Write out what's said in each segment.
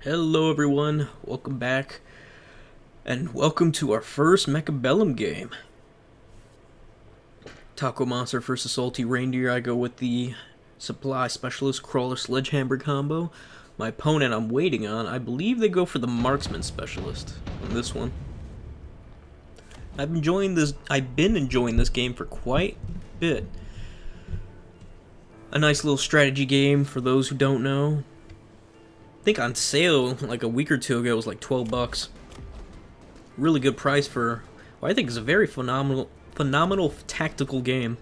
Hello everyone, welcome back, and welcome to our first Mechabellum game. Taco Monster versus Salty Reindeer. I go with the Supply Specialist Crawler Sledgehammer combo. My opponent I'm waiting on, I believe they go for the Marksman Specialist on this one. I've been enjoying this game for quite a bit. A nice little strategy game for those who don't know. I think on sale like a week or two ago it was like 12 bucks. Really good price for what I think is a very phenomenal tactical game.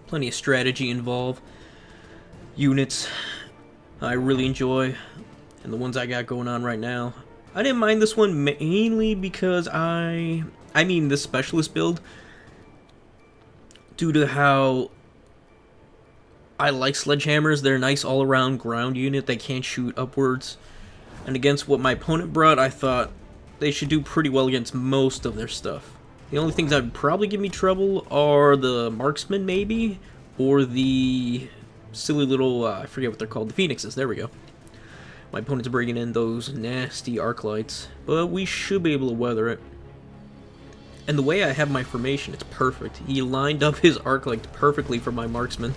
Plenty of strategy involved. Units I really enjoy, and the ones I got going on right now. I didn't mind this one mainly because I mean this specialist build, due to how I like sledgehammers. They're a nice all-around ground unit. They can't shoot upwards. And against what my opponent brought, I thought they should do pretty well against most of their stuff. The only things that would probably give me trouble are the marksmen, maybe, or the silly little, I forget what they're called, the phoenixes. There we go. My opponent's bringing in those nasty arc lights, but we should be able to weather it. And the way I have my formation, it's perfect. He lined up his arc light perfectly for my marksman.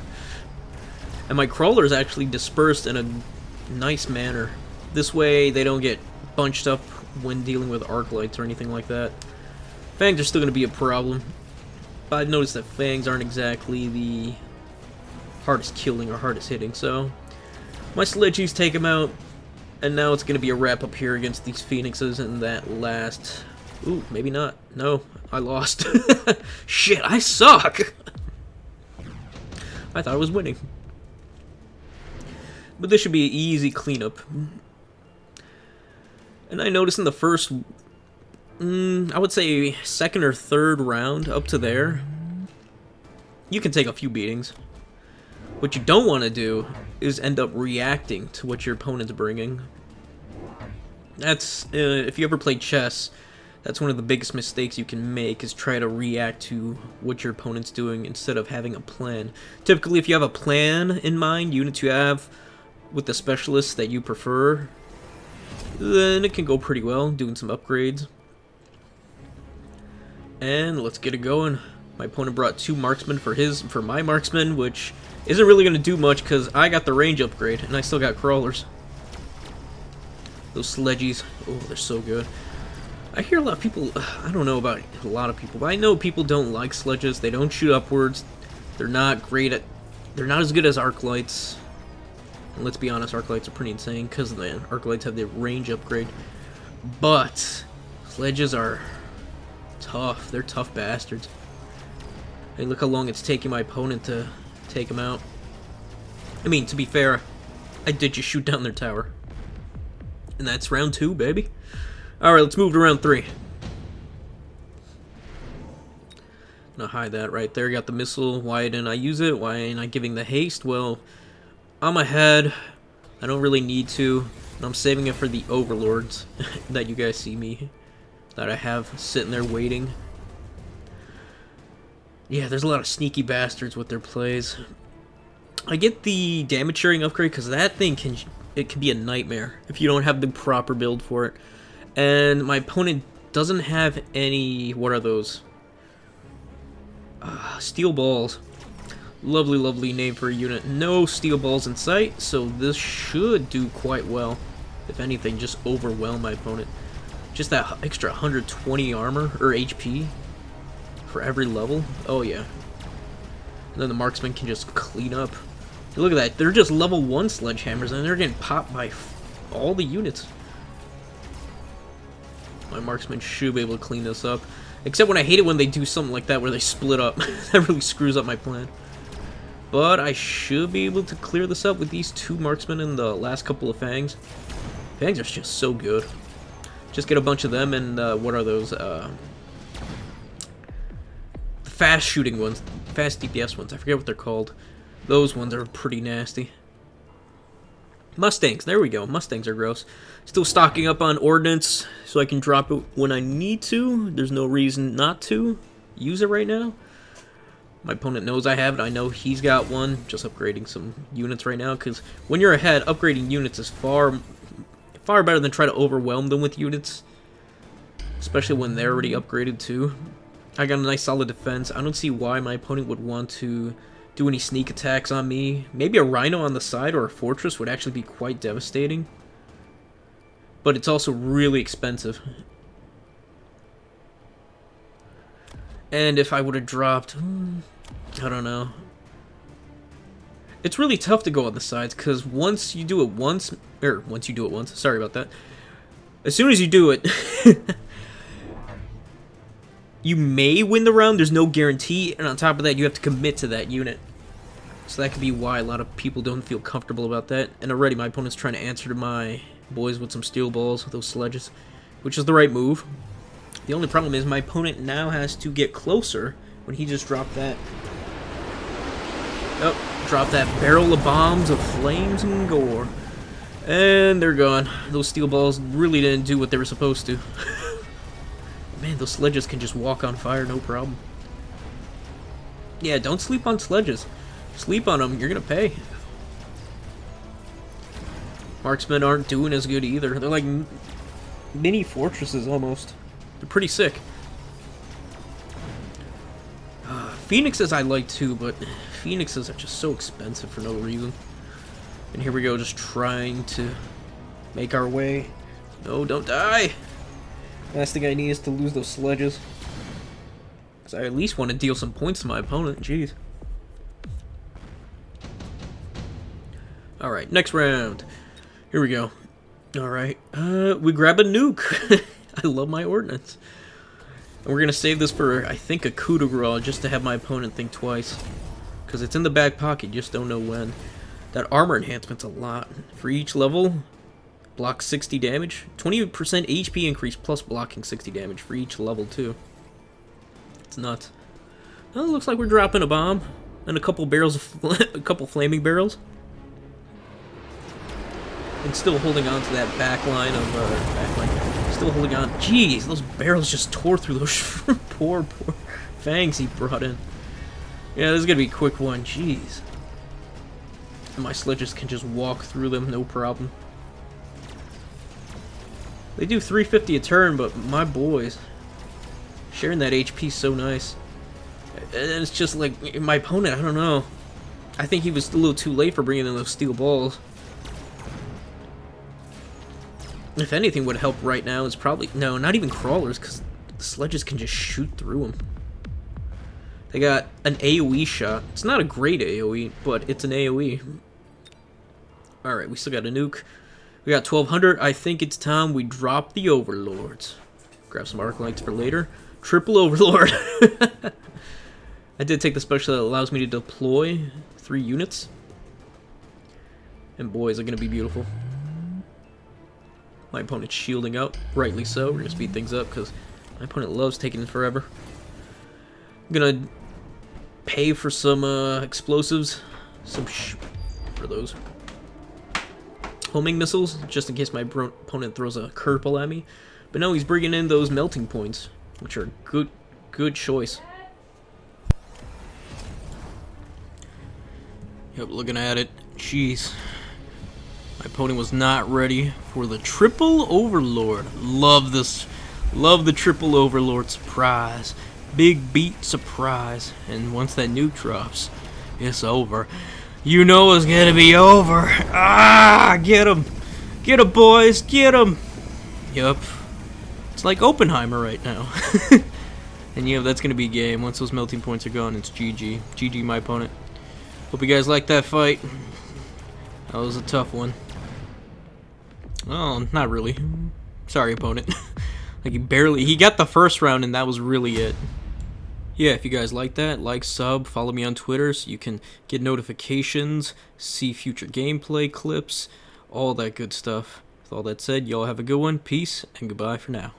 And my crawlers actually dispersed in a nice manner. This way they don't get bunched up when dealing with arc lights or anything like that. Fangs are still going to be a problem, but I've noticed that Fangs aren't exactly the hardest killing or hardest hitting, so my Sledges take him out, and now it's going to be a wrap up here against these Phoenixes and that last... Ooh, maybe not. No, I lost. Shit, I suck! I thought I was winning. But this should be an easy cleanup. And I noticed in the first, I would say second or third round, up to there, you can take a few beatings. What you don't want to do is end up reacting to what your opponent's bringing. That's, if you ever play chess, that's one of the biggest mistakes you can make, is try to react to what your opponent's doing instead of having a plan. Typically, if you have a plan in mind, units you have with the specialists that you prefer, then it can go pretty well, doing some upgrades. And let's get it going. My opponent brought 2 marksmen for my marksman, which isn't really going to do much because I got the range upgrade and I still got crawlers. Those Sledges, oh, they're so good. I hear a lot of people, I don't know about a lot of people, but I know people don't like Sledges. They don't shoot upwards. They're not as good as arc lights. And let's be honest, arc lights are pretty insane because the arc lights have the range upgrade. But Sledges are tough. They're tough bastards. Hey, look how long it's taking my opponent to take him out. I mean, to be fair, I did just shoot down their tower. And that's round 2, baby. Alright, let's move to round 3. Gonna hide that right there. Got the missile. Why didn't I use it? Why ain't I giving the haste? Well, I'm ahead. I don't really need to. And I'm saving it for the overlords that you guys see me, that I have sitting there waiting. Yeah, there's a lot of sneaky bastards with their plays. I get the damage sharing upgrade because that thing can be a nightmare if you don't have the proper build for it. And my opponent doesn't have any, what are those? Steel balls. Lovely, lovely name for a unit. No steel balls in sight, so this should do quite well. If anything, just overwhelm my opponent. Just that extra 120 armor, or HP, for every level. Oh yeah. And then the marksman can just clean up. Look at that, they're just level 1 sledgehammers, and they're getting popped by all the units. My marksman should be able to clean this up. Except when I hate it when they do something like that where they split up. That really screws up my plan. But I should be able to clear this up with these 2 marksmen and the last couple of Fangs. Fangs are just so good. Just get a bunch of them and, what are those? Fast shooting ones. Fast DPS ones. I forget what they're called. Those ones are pretty nasty. Mustangs. There we go. Mustangs are gross. Still stocking up on ordnance so I can drop it when I need to. There's no reason not to use it right now. My opponent knows I have it. I know he's got one. Just upgrading some units right now, because when you're ahead, upgrading units is far better than trying to overwhelm them with units. Especially when they're already upgraded too. I got a nice solid defense. I don't see why my opponent would want to do any sneak attacks on me. Maybe a rhino on the side or a fortress would actually be quite devastating. But it's also really expensive. And if I would have dropped... I don't know. It's really tough to go on the sides, because once you do it once... sorry about that. As soon as you do it... you may win the round, there's no guarantee, and on top of that, you have to commit to that unit. So that could be why a lot of people don't feel comfortable about that. And already my opponent's trying to answer to my boys with some steel balls, with those sledges, which is the right move. The only problem is my opponent now has to get closer when he just dropped that. Oh, dropped that barrel of bombs of flames and gore. And they're gone. Those steel balls really didn't do what they were supposed to. Man, those sledges can just walk on fire, no problem. Yeah, don't sleep on sledges. Sleep on them, you're gonna pay. Marksmen aren't doing as good either. They're like mini fortresses almost. They're pretty sick. Phoenixes I like too, but Phoenixes are just so expensive for no reason. And here we go, just trying to make our way. No, don't die! Last thing I need is to lose those sledges. Because I at least want to deal some points to my opponent. Jeez. Alright, next round. Here we go. Alright. We grab a nuke. I love my ordnance. And we're going to save this for, I think, a coup de grace, just to have my opponent think twice. Because it's in the back pocket, just don't know when. That armor enhancement's a lot. For each level... block 60 damage. 20% HP increase plus blocking 60 damage for each level too. It's nuts. Well, it looks like we're dropping a bomb and a couple barrels of a couple flaming barrels. And still holding on to that back line of still holding on. Jeez, those barrels just tore through those poor fangs he brought in. Yeah, this is gonna be a quick one. Jeez. And my sledges can just walk through them, no problem. They do 350 a turn, but my boys, sharing that HP is so nice. And it's just like, my opponent, I don't know. I think he was a little too late for bringing in those steel balls. If anything would help right now is probably, no, not even crawlers, because the sledges can just shoot through them. They got an AoE shot. It's not a great AoE, but it's an AoE. Alright, we still got a nuke. We got 1200. I think it's time we drop the overlords. Grab some arc lights for later. Triple overlord. I did take the special that allows me to deploy 3 units. And boy, is it going to be beautiful. My opponent's shielding up. Rightly so. We're going to speed things up because my opponent loves taking forever. I'm going to pay for some explosives. For those. Homing missiles, just in case my opponent throws a curveball at me. But no, he's bringing in those melting points, which are good choice. Yep, looking at it. Jeez. My opponent was not ready for the triple overlord. Love this. Love the triple overlord surprise. Big beat surprise. And once that nuke drops, it's over. You know it's gonna be over. Ah, get him. Get him, boys. Get him. Yup. It's like Oppenheimer right now. And yeah, that's gonna be game. Once those melting points are gone, it's GG. GG, my opponent. Hope you guys liked that fight. That was a tough one. Oh, not really. Sorry, opponent. Like, he got the first round, and that was really it. Yeah, if you guys like that, like, sub, follow me on Twitter so you can get notifications, see future gameplay clips, all that good stuff. With all that said, y'all have a good one, peace, and goodbye for now.